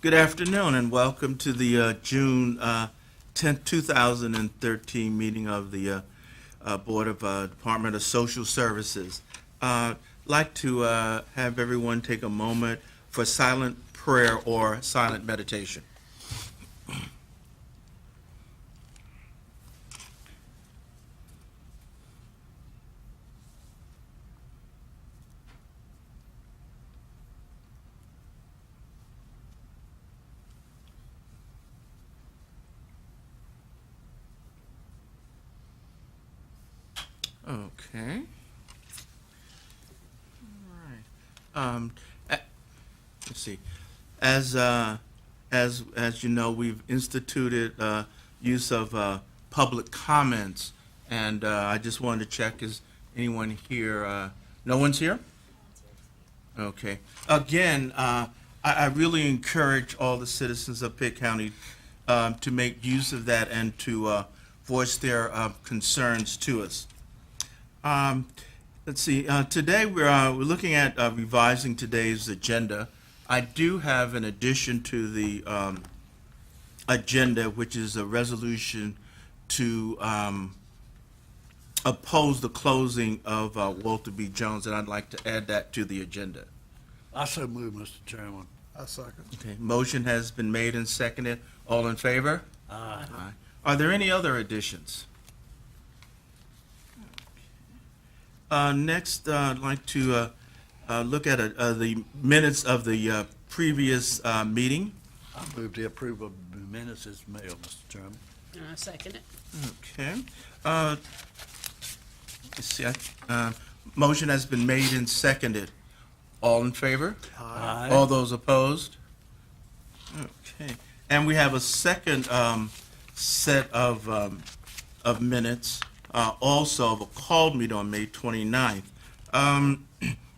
Good afternoon and welcome to the June 10th, 2013 meeting of the Board of Department of Social Services. Like to have everyone take a moment for silent prayer or silent meditation. Okay. All right. Let's see. As you know, we've instituted use of public comments, and I just wanted to check: is anyone here? No one's here. Okay. Again, I really encourage all the citizens of Pitt County to make use of that and to voice their concerns to us. Let's see. Today we're looking at revising today's agenda. I do have an addition to the agenda, which is a resolution to oppose the closing of Walter B. Jones, and I'd like to add that to the agenda. I so move, Mr. Chairman. I second. Okay. Motion has been made and seconded. All in favor? Aye. Aye. Are there any other additions? Next, I'd like to look at the minutes of the previous meeting. I move the approval of the minutes as mailed, Mr. Chairman. I second it. Okay. Let's see. Motion has been made and seconded. All in favor? Aye. All those opposed? Okay. And we have a second set of minutes, also of a called meeting on May 29th. I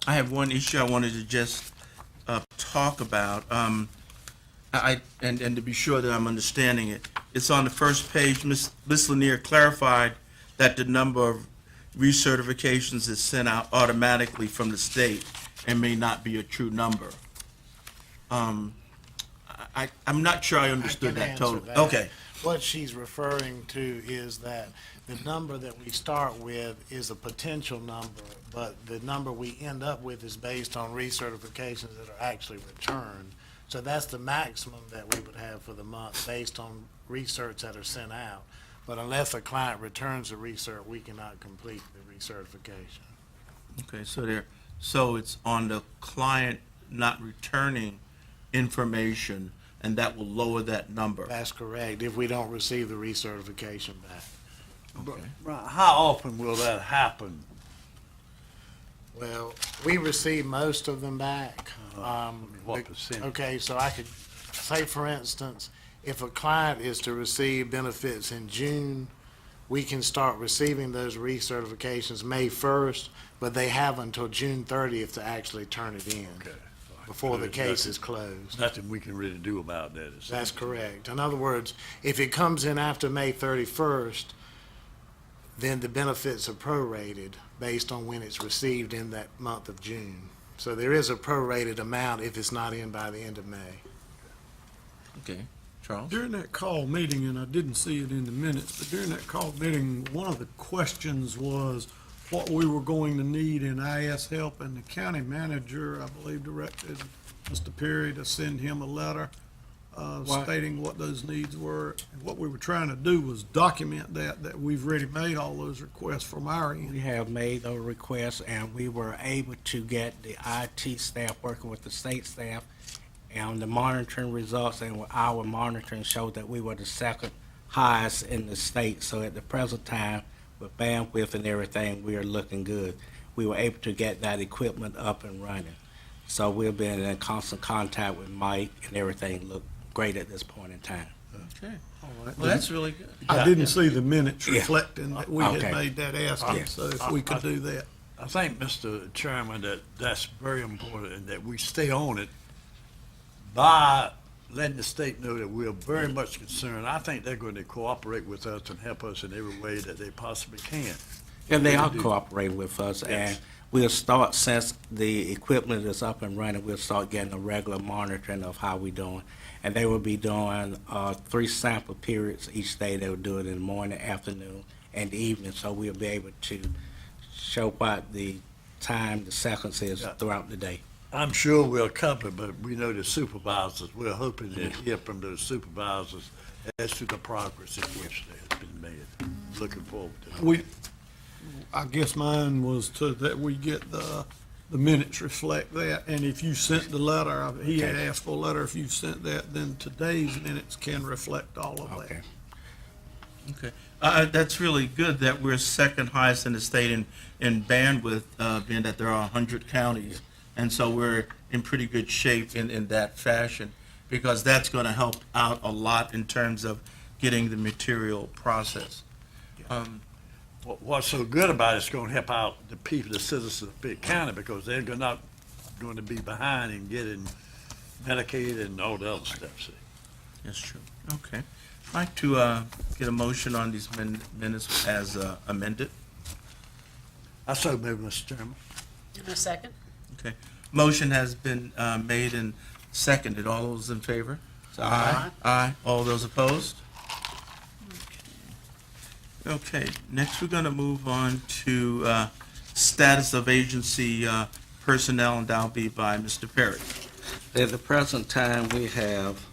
have one issue I wanted to just talk about, and to be sure that I'm understanding it. It's on the first page. Ms. Lanier clarified that the number of recertifications is sent out automatically from the state and may not be a true number. I'm not sure I understood that totally. Okay. What she's referring to is that the number that we start with is a potential number, but the number we end up with is based on recertifications that are actually returned. So that's the maximum that we would have for the month based on recerts that are sent out. But unless a client returns a recert, we cannot complete the recertification. Okay, so it's on the client not returning information, and that will lower that number. That's correct, if we don't receive the recertification back. Okay. Right, how often will that happen? Well, we receive most of them back. What percent? Okay, so I could say, for instance, if a client is to receive benefits in June, we can start receiving those recertifications May 1st, but they have until June 30th to actually turn it in Okay. before the There's case nothing- is closed. Nothing we can really do about that. Is That's correct. In other words, if it comes in after May 31st, then the benefits are prorated based on when it's received in that month of June. So there is a prorated amount if it's not in by the end of May. Okay. Charles? During that call meeting, and I didn't see it in the minutes, but during that call meeting, one of the questions was what we were going to need in IS help, and the county manager, I believe, directed Mr. Perry to send him a letter stating what those needs were. And what we were trying to do was document that we've already made all those requests from our end. We have made those requests, and we were able to get the IT staff working with the state staff, and the monitoring results and our monitoring showed that we were the second highest in the state. So at the present time, with bandwidth and everything, we are looking good. We were able to get that equipment up and running. So we've been in constant contact with Mike, and everything looked great at this point in time. Okay. All right. Well, that's really good. I didn't see the minutes Yeah. reflecting that we had Okay. made that asking, so if we could do that. I think, Mr. Chairman, that's very important and that we stay on it by letting the state know that we're very much concerned. I think they're going to cooperate with us and help us in every way that they possibly can. And they are do. cooperating with us, and Yes. we'll start, since the equipment is up and running, we'll start getting a regular monitoring of how we doing. And they will be doing 3 sample periods each day. They will do it in the morning, afternoon, and evening, so we'll be able to show what the time, the seconds is Yeah. throughout the day. I'm sure we'll cover, but we know the supervisors, we're hoping to hear from those supervisors as to the progress in which has been made. Looking forward to that. I guess mine was that we get the minutes reflect that, and if you sent the letter, he had asked for a letter, if you sent that, then today's minutes can reflect all of Okay. that. Okay. That's really good that we're second highest in the state in bandwidth, being that there are 100 counties. And so we're in pretty good shape in that fashion, because that's going to help out a lot in terms of getting the material processed. What's so good about it's gonna help out the people, the citizens of Pitt County, because they're not going to be behind in getting Medicaid and all the other stuff, see. That's true. Okay. I'd like to get a motion on these minutes as amended. I so move, Mr. Chairman. In a second. Okay. Motion has been made and seconded. All those in favor? Say aye. Aye. All those opposed? Okay. Next, we're going to move on to status of agency personnel, and that'll be by Mr. Perry. At the present time, we have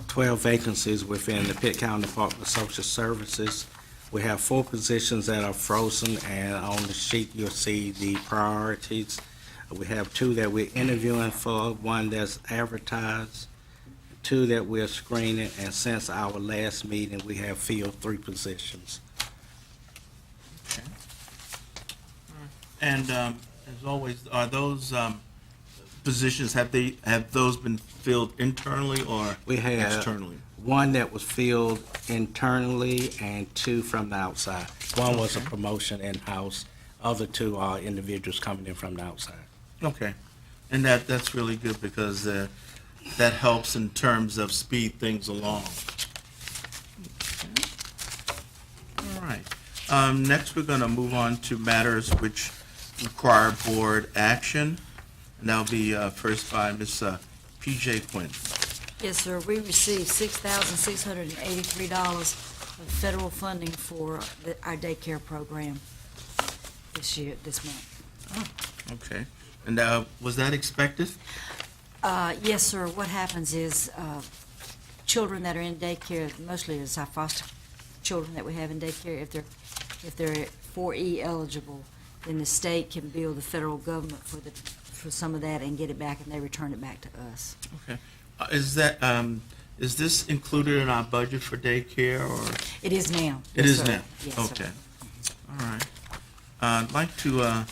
12 vacancies within the Pitt County Department of Social Services. We have 4 positions that are frozen, and on the sheet, you'll see the priorities. We have 2 that we're interviewing for, 1 that's advertised, 2 that we're screening, and since our last meeting, we have filled 3 positions. And as always, are those positions, have those been filled internally or We have externally? 1 that was filled internally and 2 from the outside. 1 was a promotion in-house, other 2 are individuals coming in from the outside. Okay. And that's really good, because that helps in terms of speed things along. All right. Next, we're going to move on to matters which require board action. And that'll be first by Ms. P.J. Quinn. Yes, sir. We received $6,683 of federal funding for our daycare program this month. Okay. And was that expected? Yes, sir. What happens is children that are in daycare, mostly it's our foster children that we have in daycare, if they're 4E eligible, then the state can bill the federal government for some of that and get it back, and they return it back to us. Okay. Is this included in our budget for daycare, or? It is now. It Yes, is sir. now? Yes, sir. Okay. All right. I'd like to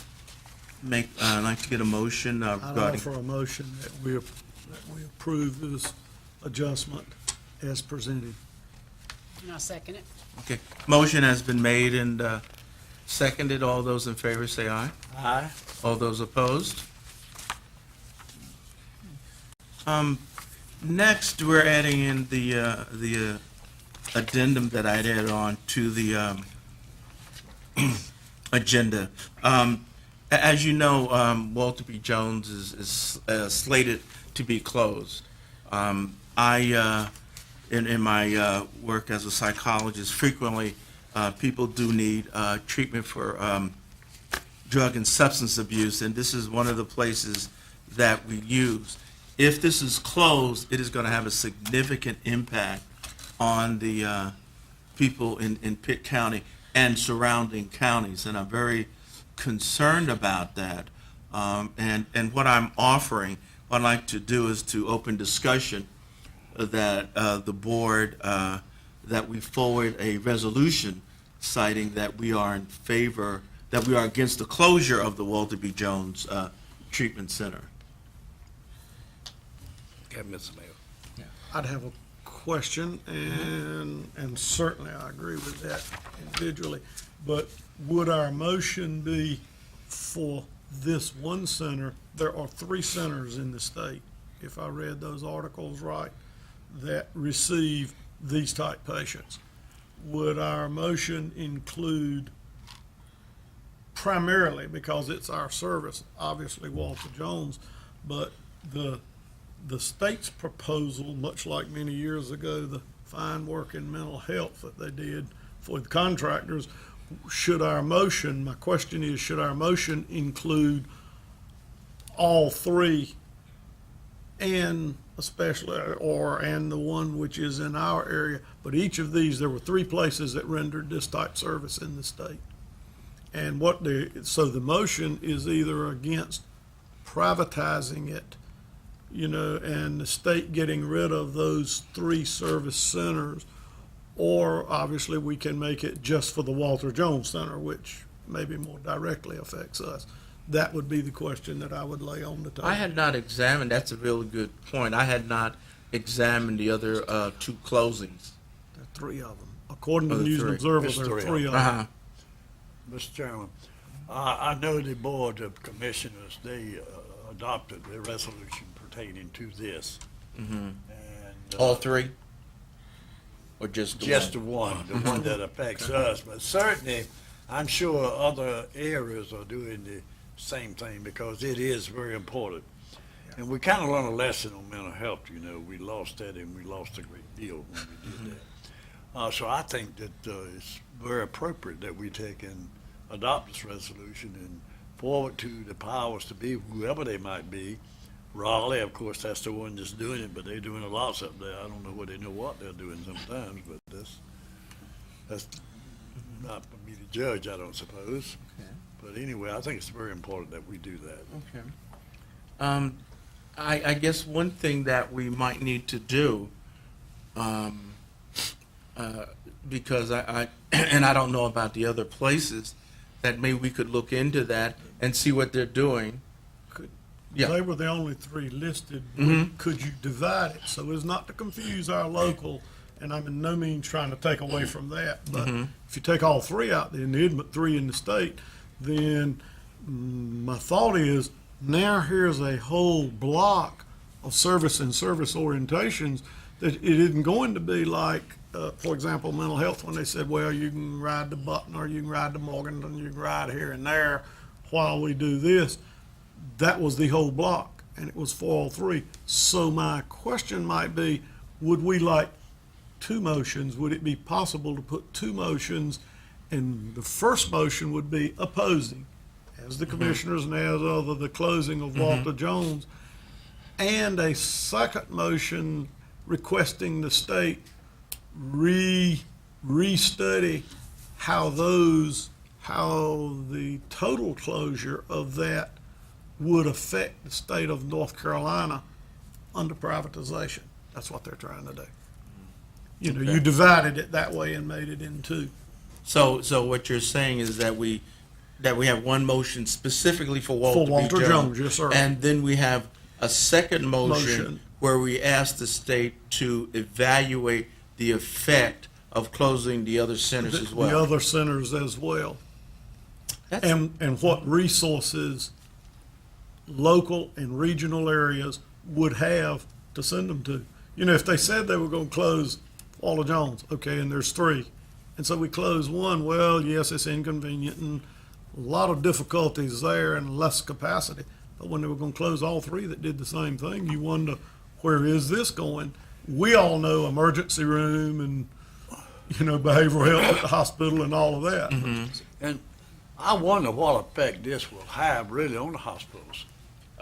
get a motion I'd regarding. offer a motion that we approve this adjustment as presented. And I'll second it. Okay. Motion has been made and seconded. All those in favor say aye. Aye. All those opposed? Next, we're adding in the addendum that I'd added on to the agenda. As you know, Walter B. Jones is slated to be closed. I, in my work as a psychologist, frequently people do need treatment for drug and substance abuse, and this is one of the places that we use. If this is closed, it is going to have a significant impact on the people in Pitt County and surrounding counties, and I'm very concerned about that. And what I'm offering, what I'd like to do is to open discussion that the board, that we forward a resolution citing that we are in favor, that we are against the closure of the Walter B. Jones Treatment Center. Okay, Mr. Mayor. I'd have a question, and certainly I agree with that individually, but would our motion be for this one center? There are 3 centers in the state, if I read those articles right, that receive these type patients. Would our motion include primarily because it's our service, obviously Walter Jones, but the state's proposal, much like many years ago, the fine work in mental health that they did for the contractors, my question is, should our motion include all three and especially, and the one which is in our area? But each of these, there were three places that rendered this type service in the state. And so the motion is either against privatizing it, and the state getting rid of those three service centers, or obviously we can make it just for the Walter Jones Center, which maybe more directly affects us. That would be the question that I would lay on the table. I had not examined, that's a really good point. I had not examined the other two closings. There are three of them. According to Oh, the the News and three. Observer, There's there are three of three of Uh-huh. them. Mr. Chairman, I know the Board of Commissioners, they adopted a resolution pertaining to this. And, All three? Or just the just one? the one that affects us, but certainly, I'm sure other areas are doing the same thing because it is very important. And we kind of learned a lesson on mental health, we lost that and we lost a great deal when we did that. So I think that it's very appropriate that we take and adopt this resolution and forward to the powers to be, whoever they might be. Raleigh, of course, that's the one that's doing it, but they're doing a lot up there. I don't know what they know what they're doing sometimes, but that's not for me to judge, I don't suppose. Okay. But anyway, I think it's very important that we do that. Okay. I guess one thing that we might need to do, because and I don't know about the other places, that maybe we could look into that and see what they're doing. Yeah. They were the only three listed. Could you divide it so as not to confuse our local, and I'm in no means trying to take away from that, but if you take all three out, then but three in the state, then my thought is, now here's a whole block of service and service orientations that it isn't going to be like, for example, mental health, when they said, well, you can ride to Button, or you can ride to Morganton, you can ride here and there while we do this. That was the whole block, and it was for all three. So my question might be, would we like two motions? Would it be possible to put two motions, and the first motion would be opposing, as the commissioners and as other, the closing of Walter Jones, and a second motion requesting the state restudy how the total closure of that would affect the state of North Carolina under privatization. That's what they're trying to do. You divided it that way and made it in two. So what you're saying is that we have one motion specifically for Walter, For Walter B. Jones, yes, sir. And then we have a second motion Motion. where we ask the state to evaluate the effect of closing the other centers as well. The other centers as well. That's- And what resources local and regional areas would have to send them to. If they said they were going to close Walter Jones, okay, and there's three, and so we close one, well, yes, it's inconvenient and a lot of difficulties there and less capacity. But when they were going to close all three that did the same thing, you wonder, where is this going? We all know emergency room and, behavioral health at the hospital and all of that. And I wonder what effect this will have really on the hospitals.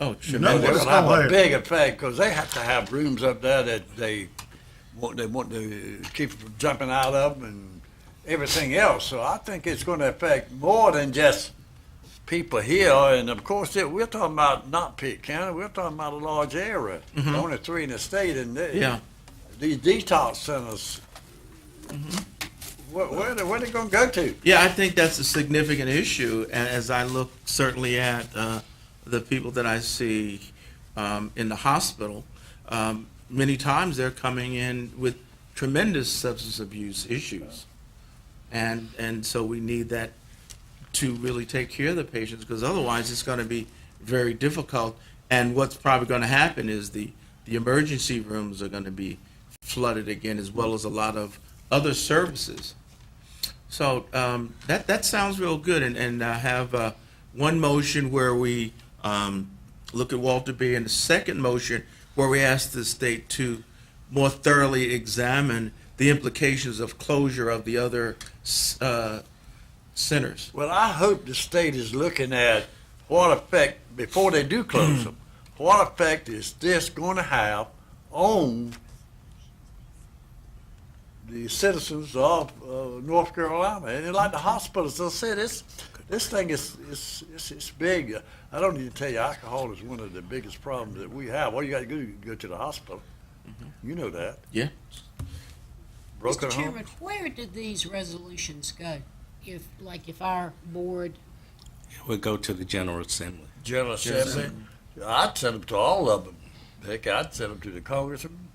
Oh, No, tremendous. It'll it's have gonna a have- big effect, because they have to have rooms up there that they want to keep from jumping out of and everything else. So I think it's going to affect more than just people here. And of course, we're talking about not Pitt County, we're talking about a large area. Only three in the state, and Yeah. these detox centers, where are they going to go to? Yeah, I think that's a significant issue, and as I look certainly at the people that I see in the hospital, many times they're coming in with tremendous substance abuse issues. And so we need that to really take care of the patients, because otherwise it's going to be very difficult. And what's probably going to happen is the emergency rooms are going to be flooded again, as well as a lot of other services. So that sounds real good, and I have one motion where we look at Walter B, and the second motion where we ask the state to more thoroughly examine the implications of closure of the other centers. Well, I hope the state is looking at what effect, before they do close them, what effect is this going to have on the citizens of North Carolina? And like the hospitals, they'll say this thing is big. I don't need to tell you, alcohol is one of the biggest problems that we have. All you got to do is go to the hospital. You know that. Yeah. Broken Mr. home. Chairman, where did these resolutions go? If our board, We'll go to the General Assembly. General Assembly. I'd send them to all of them. Heck, I'd send them to the congressman.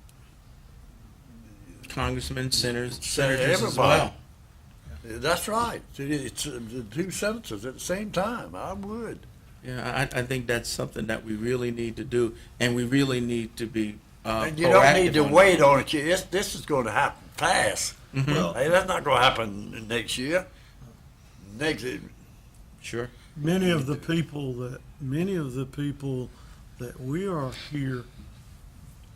Congressmen, senators as Everybody. well. That's right. It's the two senators at the same time. I would. Yeah, I think that's something that we really need to do, and we really need to be And you don't need to proactive on wait on it. This is going to happen fast. Well, Hey, that's not going to happen next year. Next, Sure. many of the people that we are here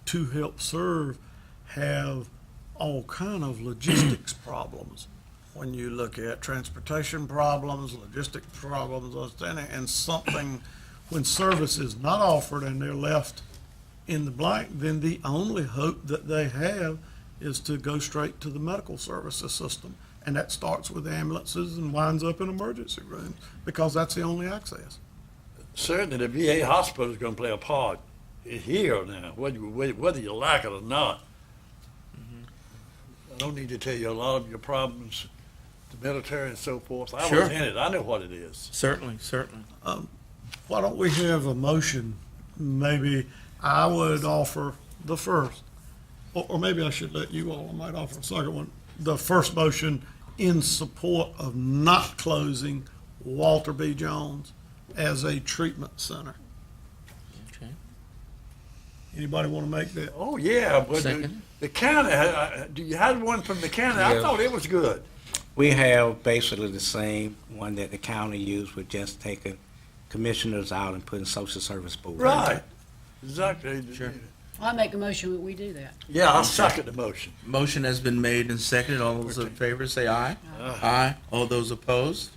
to help serve have all kind of logistics problems. When you look at transportation problems, logistic problems, and something, when service is not offered and they're left in the blank, then the only hope that they have is to go straight to the medical services system. And that starts with ambulances and winds up in emergency rooms, because that's the only access. certainly the VA hospital is going to play a part here now, whether you like it or not. I don't need to tell you a lot of your problems, the military and so forth. I Sure. was in it. I know what it is. Certainly, certainly. Why don't we have a motion? Maybe I would offer the first, or maybe I should let you all, I might offer a second one. The first motion in support of not closing Walter B. Jones as a treatment center. Okay. Anybody want to make that? Oh, yeah, but Second. the county, do you have one from the county? I Yeah. thought it was good. We have basically the same one that the county used, with just taking commissioners out and putting social service board. Right. Exactly. Sure. I make a motion that we do that. Yeah, I'll second the motion. Motion has been made and seconded. All those in favor say aye. Aye. All those opposed?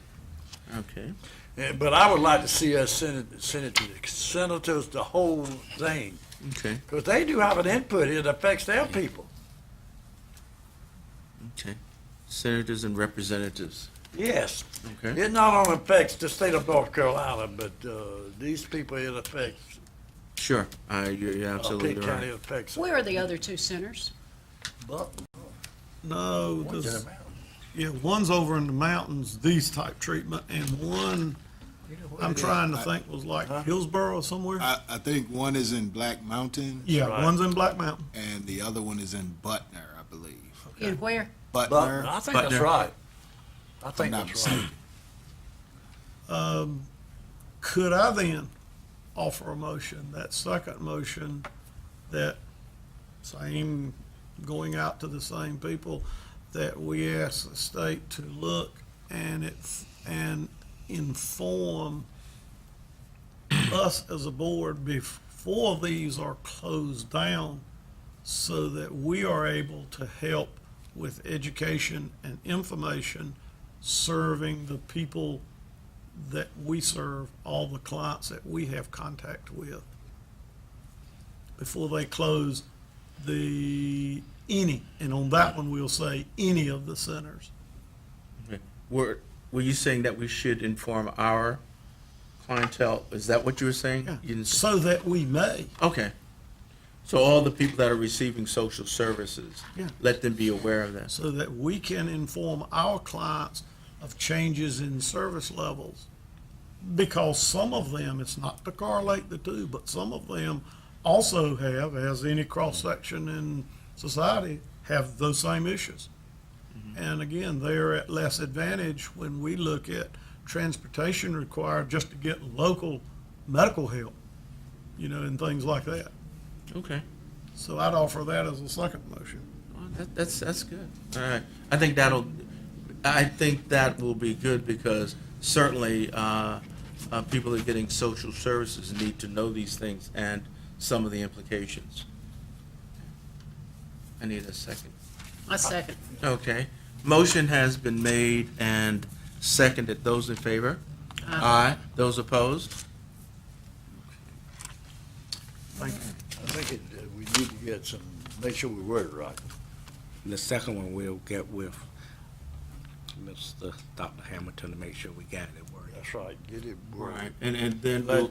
Okay. Yeah, but I would like to see us send it to the senators, the whole thing, Okay. because they do have an input. It affects their people. Okay. Senators and representatives. Yes. Okay. It not only affects the state of North Carolina, but these people it affects. Sure. You're absolutely Pitt County right. it affects. Where are the other two centers? But, No, what's in this, the matter? yeah, one's over in the mountains, these type treatment, and one, You know what I'm it is? trying to think, was like Hillsborough somewhere? I think one is in Black Mountain Yeah, Right. one's in Black Mountain. and the other one is in Butner, I believe. In where? But Butner, I think But that's they're- right. I if I'm think not that's right. mistaken. Could I then offer a motion, that second motion, that same, going out to the same people, that we ask the state to look and inform us as a board before these are closed down, so that we are able to help with education and information, serving the people that we serve, all the clients that we have contact with, before they close and on that one, we'll say any of the centers. Okay. Were you saying that we should inform our clientele? Is that what you were saying? Yeah, You didn't say- so that we may. Okay. So all the people that are receiving social services, Yeah. let them be aware of that. So that we can inform our clients of changes in service levels. Because some of them, it's not to correlate the two, but some of them also have, as any cross-section in society, have those same issues. And again, they're at less advantage when we look at transportation required just to get local medical help, and things like that. Okay. So I'd offer that as a second motion. Well, that's good. All right. I think I think that will be good because certainly people that are getting social services need to know these things and some of the implications. I need a second. A second. Okay. Motion has been made and seconded. Those in favor? Aye. Those opposed? I think we need to get some, make sure we word it right. The second one we'll get with Mr. Dr. Hamilton to make sure we got it worded. That's right, get it worded. Right. And then Let,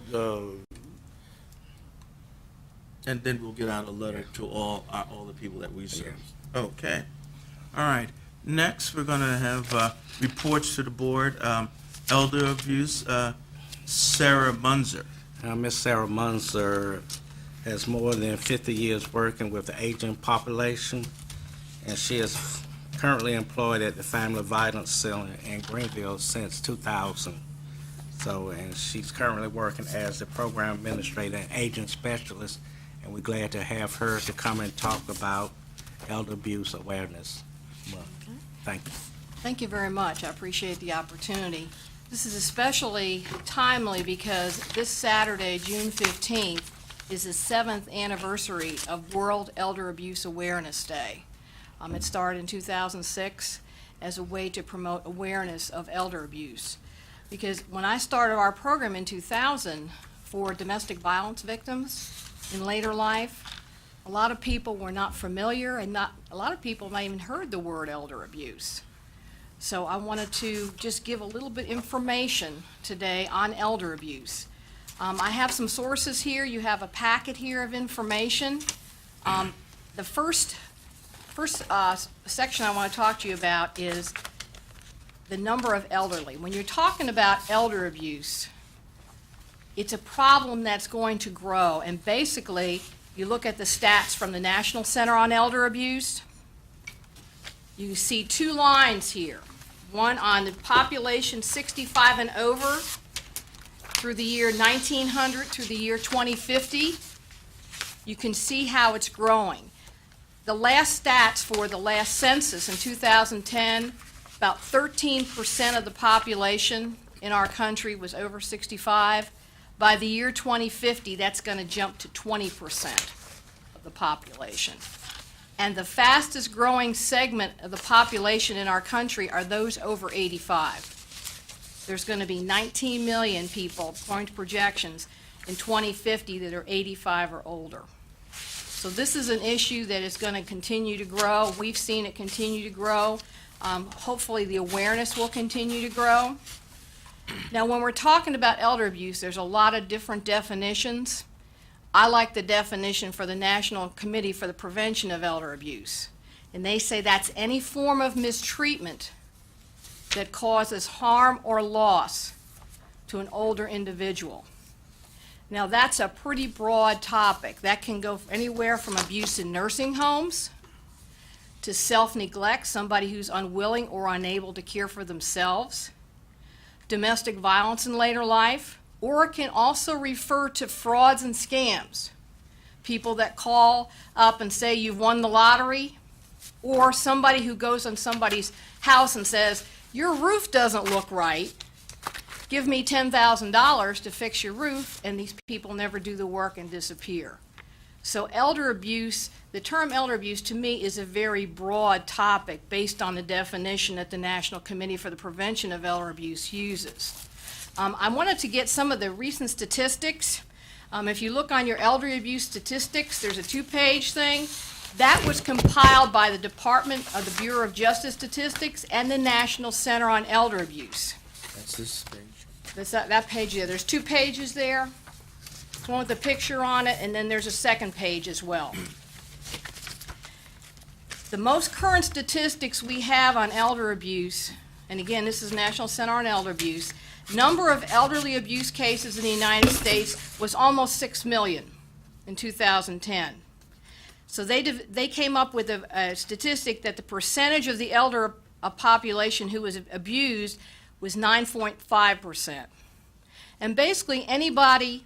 we'll get out a letter to all the people that we serve. Okay. All right. Next, we're going to have reports to the board. Elder abuse, Sarah Munzer. Miss Sarah Munzer has more than 50 years working with the aging population, and she is currently employed at the Family Violence Center in Greenville since 2000. So, and she's currently working as the program administrator and aging specialist, and we're glad to have her to come and talk about Elder Abuse Awareness Month. Thank you. Thank you very much. I appreciate the opportunity. This is especially timely because this Saturday, June 15th, is the 7th anniversary of World Elder Abuse Awareness Day. It started in 2006 as a way to promote awareness of elder abuse. Because when I started our program in 2000 for domestic violence victims in later life, a lot of people were not familiar, and a lot of people might even heard the word elder abuse. So I wanted to just give a little bit information today on elder abuse. I have some sources here. You have a packet here of information. The first section I want to talk to you about is the number of elderly. When you're talking about elder abuse, it's a problem that's going to grow. And basically, you look at the stats from the National Center on Elder Abuse, you see two lines here. One on the population 65 and over through the year 1900 through the year 2050. You can see how it's growing. The last stats for the last census in 2010, about 13% of the population in our country was over 65. By the year 2050, that's going to jump to 20% of the population. And the fastest growing segment of the population in our country are those over 85. There's going to be 19 million people, according to projections, in 2050 that are 85 or older. So this is an issue that is going to continue to grow. We've seen it continue to grow. Hopefully the awareness will continue to grow. Now, when we're talking about elder abuse, there's a lot of different definitions. I like the definition for the National Committee for the Prevention of Elder Abuse. And they say that's any form of mistreatment that causes harm or loss to an older individual. Now, that's a pretty broad topic. That can go anywhere from abuse in nursing homes to self-neglect, somebody who's unwilling or unable to care for themselves, domestic violence in later life, or it can also refer to frauds and scams. People that call up and say you've won the lottery, or somebody who goes on somebody's house and says, your roof doesn't look right, give me $10,000 to fix your roof, and these people never do the work and disappear. So elder abuse, the term elder abuse to me is a very broad topic based on the definition that the National Committee for the Prevention of Elder Abuse uses. I wanted to get some of the recent statistics. If you look on your elder abuse statistics, there's a 2-page thing. That was compiled by the Department of the Bureau of Justice Statistics and the National Center on Elder Abuse. That's this page. That's that page there. There's 2 pages there. One with a picture on it, and then there's a second page as well. The most current statistics we have on elder abuse, and again, this is National Center on Elder Abuse, number of elderly abuse cases in the United States was almost 6 million in 2010. So they came up with a statistic that the percentage of the elder population who was abused was 9.5%. And basically anybody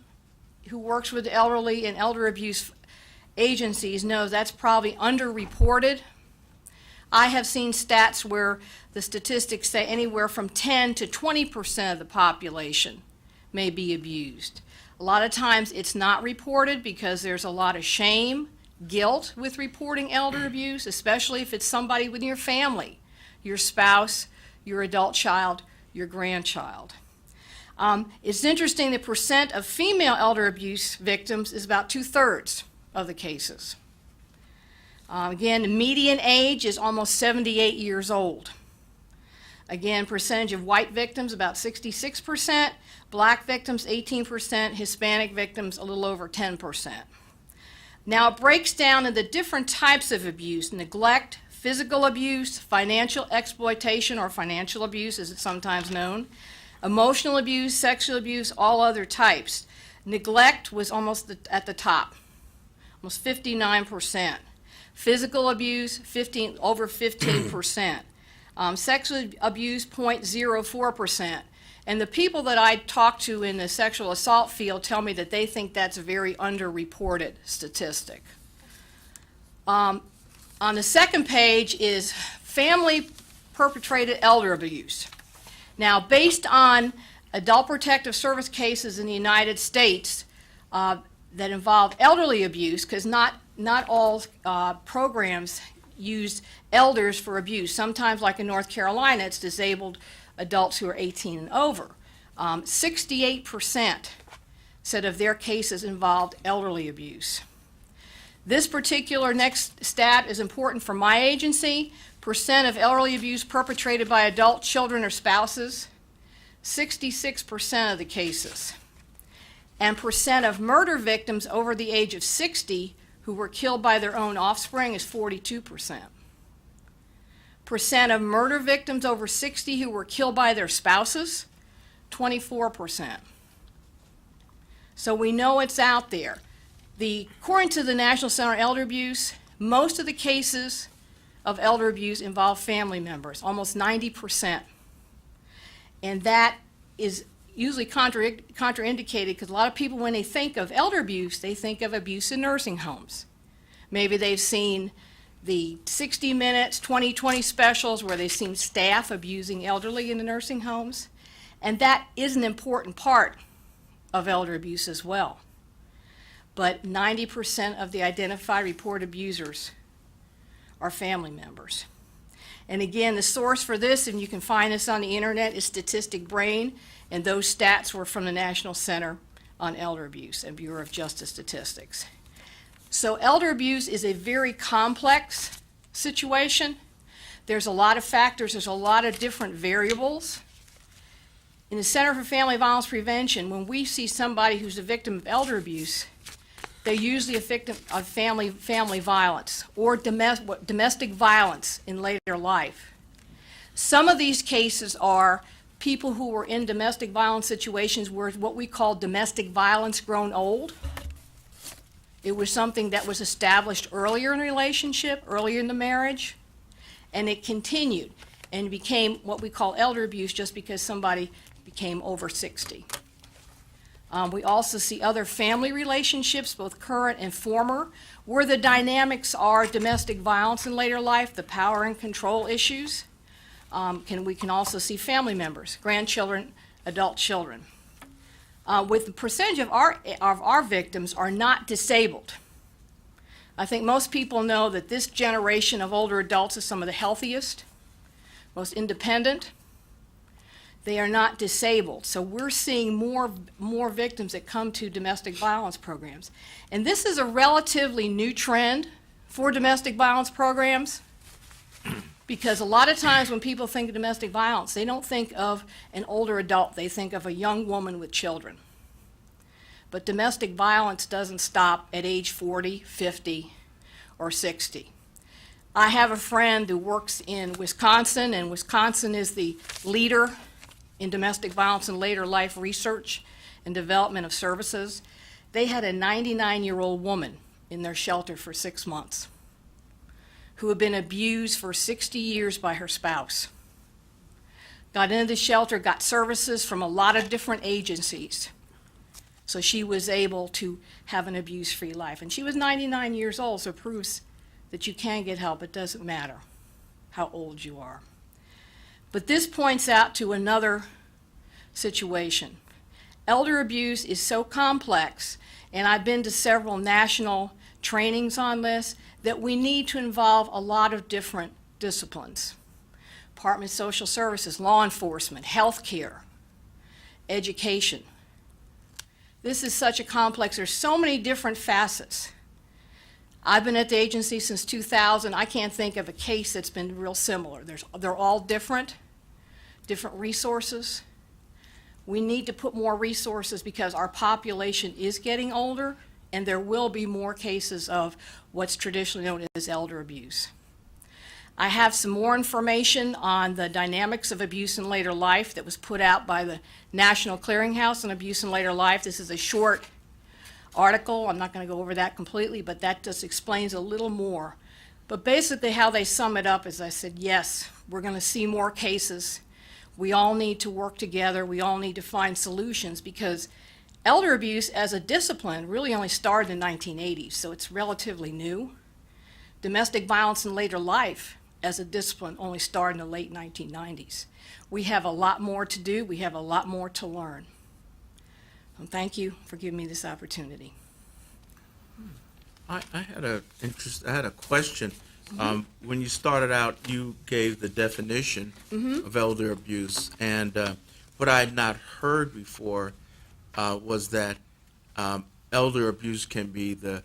who works with elderly and elder abuse agencies knows that's probably underreported. I have seen stats where the statistics say anywhere from 10 to 20% of the population may be abused. A lot of times it's not reported because there's a lot of shame, guilt with reporting elder abuse, especially if it's somebody within your family, your spouse, your adult child, your grandchild. It's interesting, the percent of female elder abuse victims is about 2/3 of the cases. Again, the median age is almost 78 years old. Again, percentage of white victims about 66%, black victims 18%, Hispanic victims a little over 10%. Now it breaks down into different types of abuse: neglect, physical abuse, financial exploitation or financial abuse as it's sometimes known, emotional abuse, sexual abuse, all other types. Neglect was almost at the top, almost 59%. Physical abuse, over 15%. Sexual abuse, 0.04%. And the people that I talk to in the sexual assault field tell me that they think that's a very underreported statistic. On the second page is family perpetrated elder abuse. Now, based on adult protective service cases in the United States that involve elderly abuse, because not all programs use elders for abuse. Sometimes, like in North Carolina, it's disabled adults who are 18 and over. 68% said of their cases involved elderly abuse. This particular next stat is important for my agency. Percent of elderly abuse perpetrated by adult children or spouses, 66% of the cases. And percent of murder victims over the age of 60 who were killed by their own offspring is 42%. Percent of murder victims over 60 who were killed by their spouses, 24%. So we know it's out there. According to the National Center on Elder Abuse, most of the cases of elder abuse involve family members, almost 90%. And that is usually contraindicated because a lot of people, when they think of elder abuse, they think of abuse in nursing homes. Maybe they've seen the 60 Minutes, 20/20 specials where they've seen staff abusing elderly in the nursing homes. And that is an important part of elder abuse as well. But 90% of the identified reported abusers are family members. And again, the source for this, and you can find this on the internet, is Statistic Brain, and those stats were from the National Center on Elder Abuse and Bureau of Justice Statistics. So elder abuse is a very complex situation. There's a lot of factors, there's a lot of different variables. In the Center for Family Violence Prevention, when we see somebody who's a victim of elder abuse, they're usually a victim of family violence or domestic violence in later life. Some of these cases are people who were in domestic violence situations where what we call domestic violence grown old. It was something that was established earlier in the relationship, earlier in the marriage, and it continued and became what we call elder abuse just because somebody became over 60. We also see other family relationships, both current and former, where the dynamics are domestic violence in later life, the power and control issues. We can also see family members, grandchildren, adult children. With the percentage of our victims are not disabled. I think most people know that this generation of older adults is some of the healthiest, most independent. They are not disabled. So we're seeing more victims that come to domestic violence programs. And this is a relatively new trend for domestic violence programs because a lot of times when people think of domestic violence, they don't think of an older adult. They think of a young woman with children. But domestic violence doesn't stop at age 40, 50, or 60. I have a friend who works in Wisconsin, and Wisconsin is the leader in domestic violence and later life research and development of services. They had a 99-year-old woman in their shelter for 6 months who had been abused for 60 years by her spouse. Got into the shelter, got services from a lot of different agencies. So she was able to have an abuse-free life. And she was 99 years old, so it proves that you can get help. It doesn't matter. how old you are. But this points out to another situation. Elder abuse is so complex, and I've been to several national trainings on this, that we need to involve a lot of different disciplines. Department of Social Services, law enforcement, healthcare, education. This is such a complex, there's so many different facets. I've been at the agency since 2000. I can't think of a case that's been real similar. They're all different resources. We need to put more resources because our population is getting older, and there will be more cases of what's traditionally known as elder abuse. I have some more information on the dynamics of abuse in later life that was put out by the National Clearinghouse on Abuse in Later Life. This is a short article. I'm not going to go over that completely, but that just explains a little more. But basically how they sum it up is I said, yes, we're going to see more cases. We all need to work together. We all need to find solutions because elder abuse as a discipline really only started in the 1980s, so it's relatively new. Domestic violence in later life as a discipline only started in the late 1990s. We have a lot more to do. We have a lot more to learn. And thank you for giving me this opportunity. I had a question. When you started out, you gave the definition of elder abuse, and what I had not heard before was that elder abuse can be the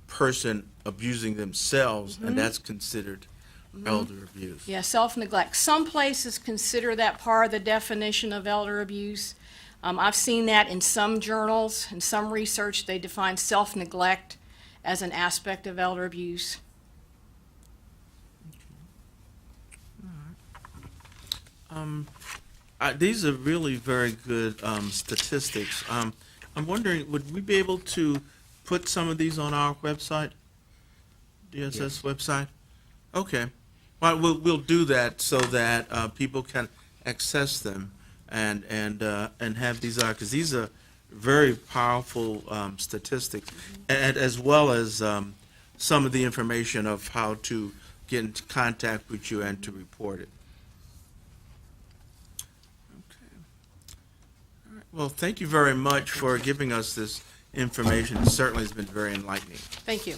person abusing themselves, and that's considered elder abuse. Yeah, self-neglect. Some places consider that part of the definition of elder abuse. I've seen that in some journals, in some research, they define self-neglect as an aspect of elder abuse. These are really very good statistics. I'm wondering, would we be able to put some of these on our website, DSS website? Okay. Well, we'll do that so that people can access them and have these because these are very powerful statistics, and as well as some of the information of how to get into contact with you and to report it. Well, thank you very much for giving us this information. It certainly has been very enlightening. Thank you.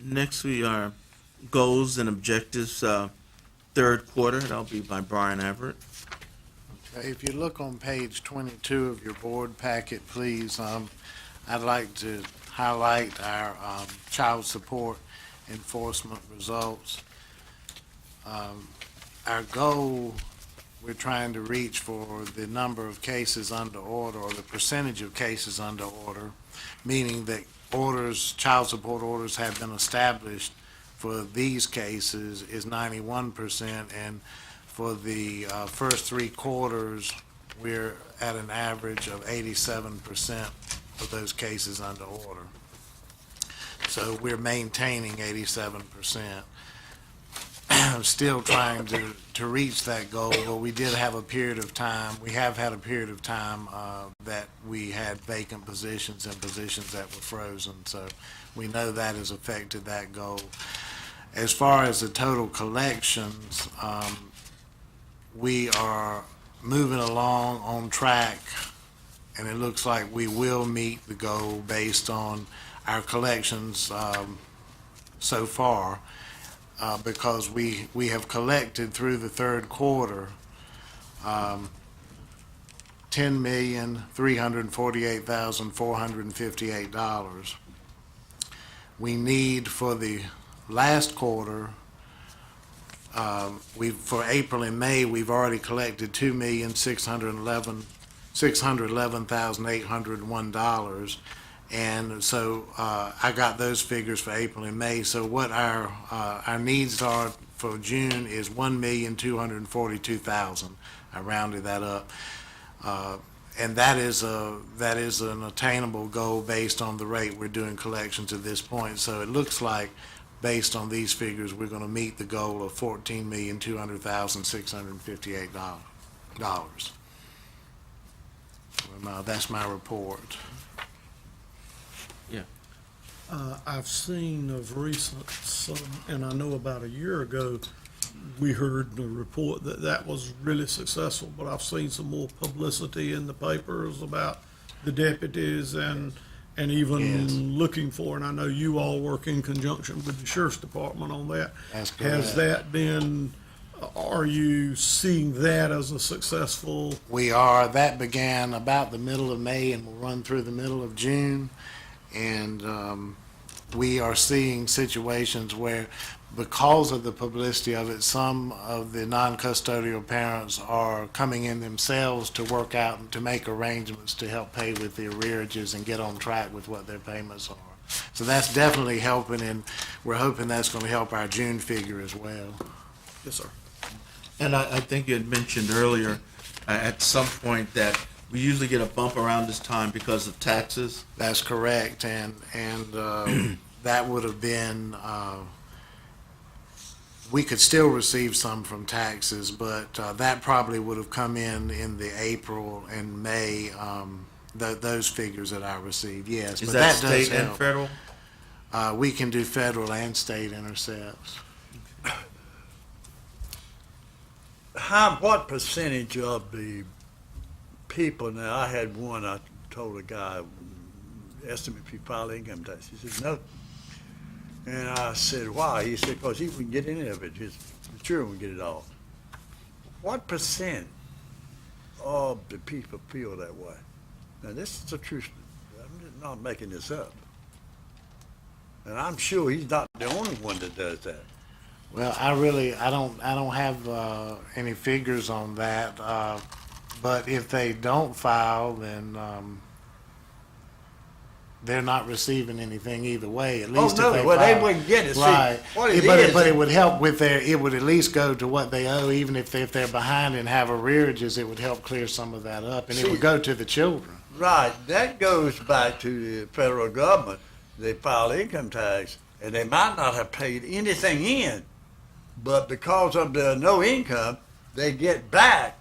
Next, we are goals and objectives, third quarter. That'll be by Brian Everett. Okay, if you look on page 22 of your board packet, please, I'd like to highlight our child support enforcement results. Our goal we're trying to reach for the number of cases under order, or the percentage of cases under order, meaning that orders, child support orders have been established for these cases is 91%, and for the first 3 quarters, we're at an average of 87% of those cases under order. So we're maintaining 87%. Still trying to reach that goal, but we did have a period of time, we have had a period of time that we had vacant positions and positions that were frozen, so we know that has affected that goal. As far as the total collections, we are moving along on track, and it looks like we will meet the goal based on our collections so far. Because we have collected through the third quarter $10,348,458. We need for the last quarter, for April and May, we've already collected $2,611,801. And so I got those figures for April and May. So what our needs are for June is $1,242,000. I rounded that up, and that is an attainable goal based on the rate we're doing collections at this point. So it looks like, based on these figures, we're going to meet the goal of $14,200,658. That's my report. I've seen of recent some, and I know about a year ago, we heard the report that that was really successful, but I've seen some more publicity in the papers about the deputies and even Yes. looking for, and I know you all work in conjunction with the sheriff's department on that. That's Has correct. that been, are you seeing that as a successful? We are. That began about the middle of May and will run through the middle of June. And we are seeing situations where, because of the publicity of it, some of the non-custodial parents are coming in themselves to work out and to make arrangements to help pay with the arrearages and get on track with what their payments are. So that's definitely helping, and we're hoping that's going to help our June figure as well. Yes, sir. And I think you had mentioned earlier, at some point, that we usually get a bump around this time because of taxes. That's correct, and that would have been, we could still receive some from taxes, but that probably would have come in the April and May, those figures that I received, yes. Is But that does state and help. federal? We can do federal and state intercepts. What percentage of the people, now I had one, I told a guy, estimate if you file income tax. He said, no. And I said, why? He said, because he wouldn't get any of it. His children would get it all. What percent of the people feel that way? Now, this is the truth. I'm just not making this up. And I'm sure he's not the only one that does that. Well, I don't have any figures on that, but if they don't file, then they're not receiving anything either way, at least if no, they well, file. they wouldn't get it. See, Right. what it But is- it would help with it would at least go to what they owe, even if they're behind and have arrearages, it would help clear some of that up, and it See- would go to the children. Right, that goes back to the federal government. They file income tax, and they might not have paid anything in, but because of the no income, they get back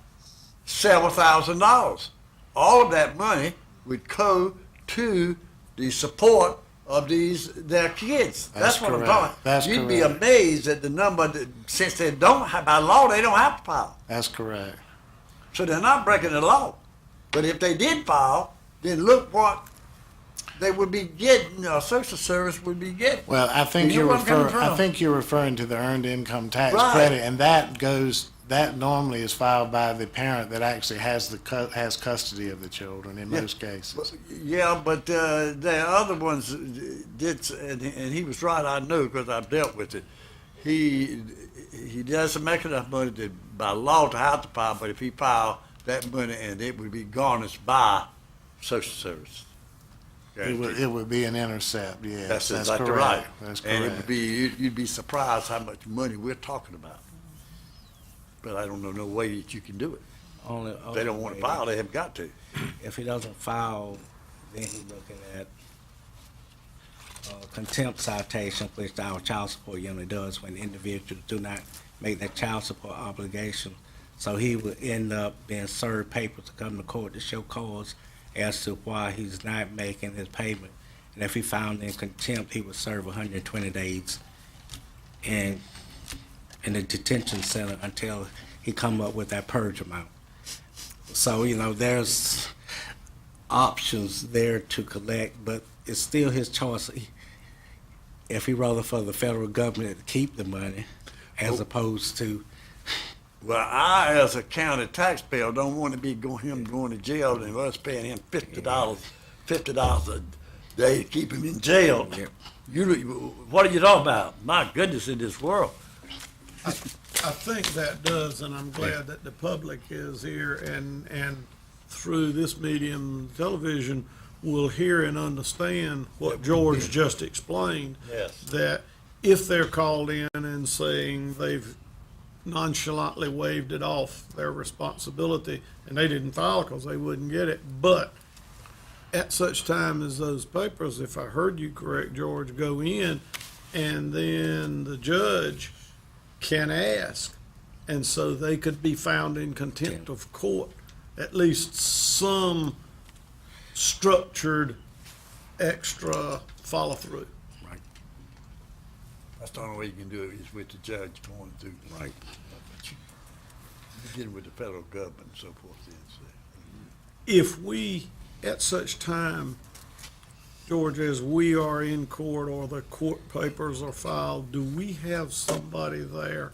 several $1,000s. All of that money would go to the support of their kids. That's what I'm correct. talking. That's You'd be correct. amazed at the number that, since they don't have, by law, they don't have to file. That's correct. So they're not breaking the law. But if they did file, then look what they would be getting, social service would be getting. Well, I think You know where I'm coming I from? think you're referring to the earned income tax Right. credit, and that normally is filed by the parent that actually has has custody of the children in Yeah. most cases. Yeah, but the other ones did, and he was right, I know, because I've dealt with it. He doesn't make enough money to, by law, to have to file, but if he filed that money, and it would be garnished by social service. It would be an intercept, yes. That's That's exactly correct. right. That's And it would correct. be, you'd be surprised how much money we're talking about. But I don't know no way that you can do it. Only If they don't want to way- file, they haven't got to. If he doesn't file, then he's looking at contempt citation, which our child support unit does when individuals do not make their child support obligation. So he would end up being served papers to come to court to show cause as to why he's not making his payment. And if he found in contempt, he would serve 120 days in the detention center until he come up with that purge amount. So, there's options there to collect, but it's still his choice. If he rather for the federal government to keep the money as opposed to, Well, I, as a county taxpayer, don't want to be him going to jail and us paying him $50 a day to keep him in jail. Yep. What are you talking about? My goodness, in this world. I think that does, and I'm glad that the public is here and through this medium, television, will hear and understand what George just explained. Yes. That if they're called in and saying they've nonchalantly waved it off their responsibility and they didn't file because they wouldn't get it, but at such time as those papers, if I heard you correct, George, go in, and then the judge can ask, and so they could be found in contempt of court, at least some structured, extra follow-through. That's the only way you can do it is with the judge going through. Right. Beginning with the federal government and so forth. If we, at such time, George, as we are in court or the court papers are filed, do we have somebody there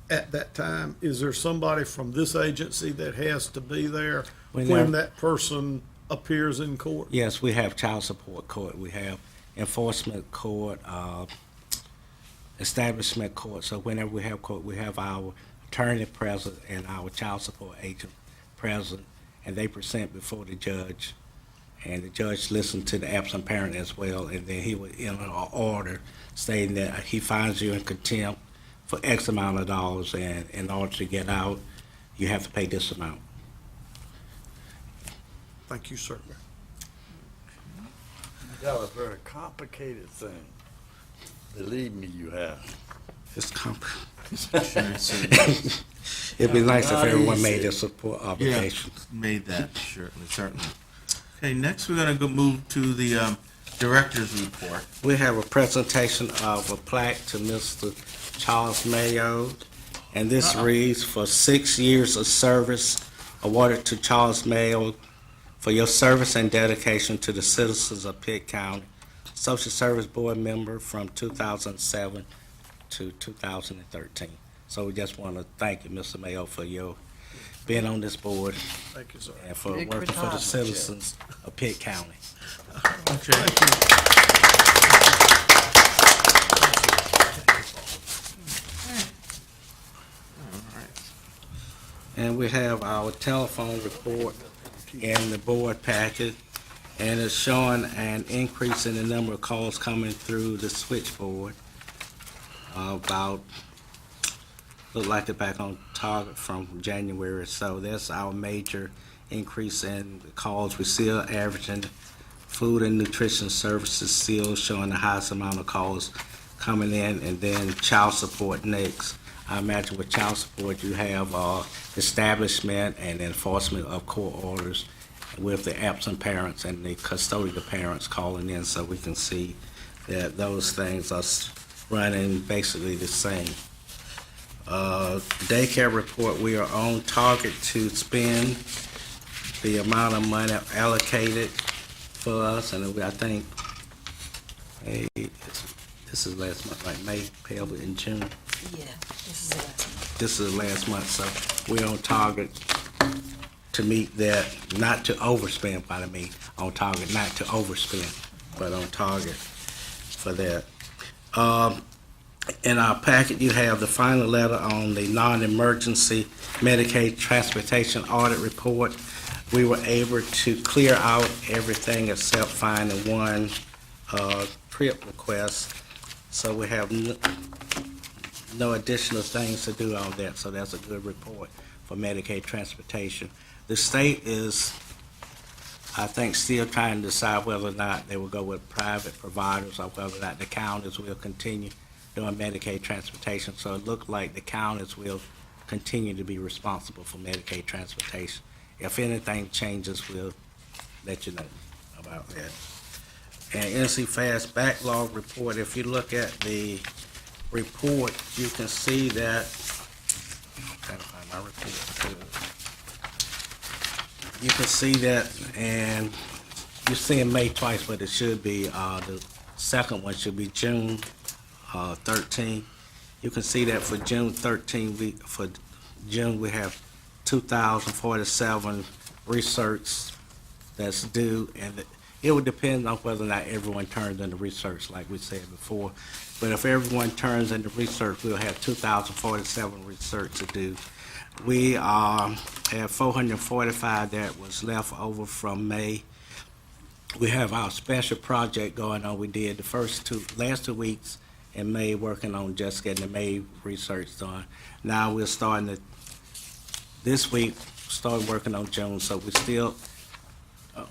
at that time? Is there somebody from this agency that has to be there when that person appears in court? Yes, we have child support court, we have enforcement court, establishment court. So whenever we have court, we have our attorney present and our child support agent present, and they present before the judge. And the judge listens to the absent parent as well, and then he would enter an order stating that he finds you in contempt for X amount of dollars, and in order to get out, you have to pay this amount. Thank you, sir. You got a very complicated thing. Believe me, you have. It's It'd be nice if everyone made their support obligations. Made that, certainly. Okay, next we're gonna move to the director's report. We have a presentation of a plaque to Mr. Charles Mayo, and this reads, "For 6 years of service awarded to Charles Mayo for your service and dedication to the citizens of Pitt County, Social Service Board member from 2007 to 2013. So we just want to thank you, Mr. Mayo, for your being on this board Thank you, sir. and for working for the citizens of Pitt County. Okay. And we have our telephone report in the board packet, and it's showing an increase in the number of calls coming through the switchboard. Look like they're back on target from January, so that's our major increase in the calls. We're still averaging food and nutrition services, still showing the highest amount of calls coming in, and then child support next. I imagine with child support, you have establishment and enforcement of court orders with the absent parents and the custodial parents calling in, so we can see that those things are running basically the same. Daycare report, we are on target to spend the amount of money allocated for us, and I think, this is last month, like May, payable in June. Yeah, this is the last one. This is last month, so we're on target to meet that, not to overspend, pardon me, on target not to overspend, but on target for that. In our packet, you have the final letter on the non-emergency Medicaid transportation audit report. We were able to clear out everything except finding one trip request, so we have no additional things to do on that, so that's a good report for Medicaid transportation. The state is, I think, still trying to decide whether or not they will go with private providers or whether or not the counties will continue doing Medicaid transportation. So it looks like the counties will continue to be responsible for Medicaid transportation. If anything changes, we'll let you know about that. And NC Fast backlog report, if you look at the report, you can see that, I'm trying to find my report. You can see that, and you're seeing May twice, but it should be, the second one should be June 13. You can see that for June 13, we have 2,047 research that's due, and it would depend on whether or not everyone turns in the research, like we said before. But if everyone turns in the research, we'll have 2,047 research to do. We have 445 that was left over from May. We have our special project going on. We did the last 2 weeks in May working on just getting the May research done. Now we're starting this week, start working on June, so we're still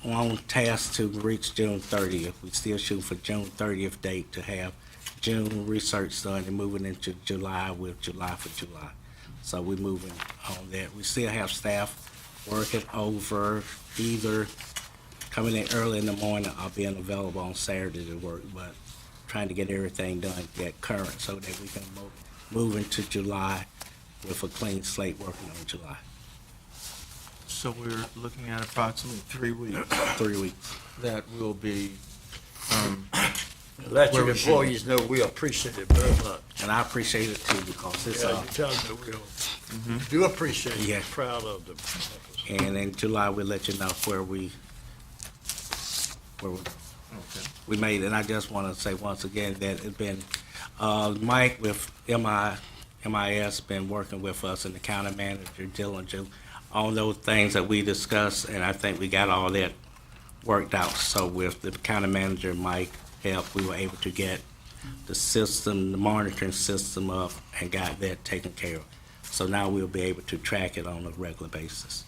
on task to reach June 30th. We still shooting for June 30th date to have June research done and moving into July with July for July. So we're moving on that. We still have staff working over either coming in early in the morning or being available on Saturday to work, but trying to get everything done, get current so that we can move into July with a clean slate working on July. So we're looking at approximately 3 weeks 3 weeks. that will be, Let your Where we should- employees know we appreciate it very much. And I appreciate it too because it's, Yeah, you tell them that we do appreciate it, Yeah. proud of them. and in July, we'll let you know where we we made it. And I just want to say once again that it's been, Mike with MIS been working with us and the county manager diligent on those things that we discussed, and I think we got all that worked out. So with the county manager, Mike, help, we were able to get the system, the monitoring system up and got that taken care of. So now we'll be able to track it on a regular basis.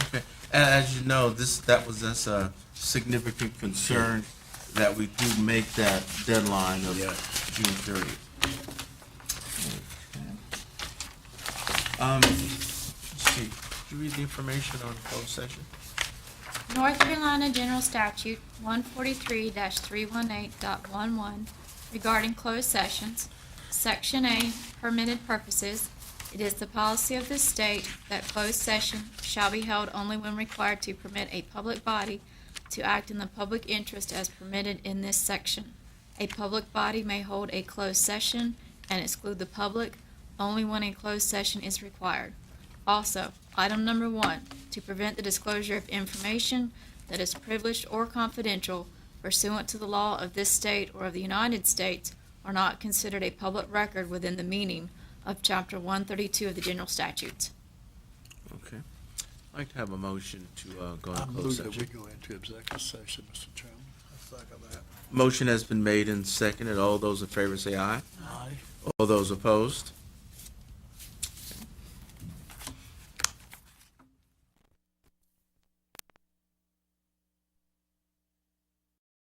okay. And as you know, that was just a significant concern that we do make that deadline of Yeah. June 30th. Let's see, did you read the information on closed session? North Carolina General Statute 143-318.11 regarding closed sessions. Section A, permitted purposes. It is the policy of this state that closed session shall be held only when required to permit a public body to act in the public interest as permitted in this section. A public body may hold a closed session and exclude the public only when a closed session is required. Also, item number 1, to prevent the disclosure of information that is privileged or confidential pursuant to the law of this state or of the United States are not considered a public record within the meaning of Chapter 132 of the General Statutes. Okay. I'd like to have a motion to go I into move closed that we session. go into executive session, Mr. Chairman. Motion has been made and seconded. All those in favor say aye. Aye. All those opposed?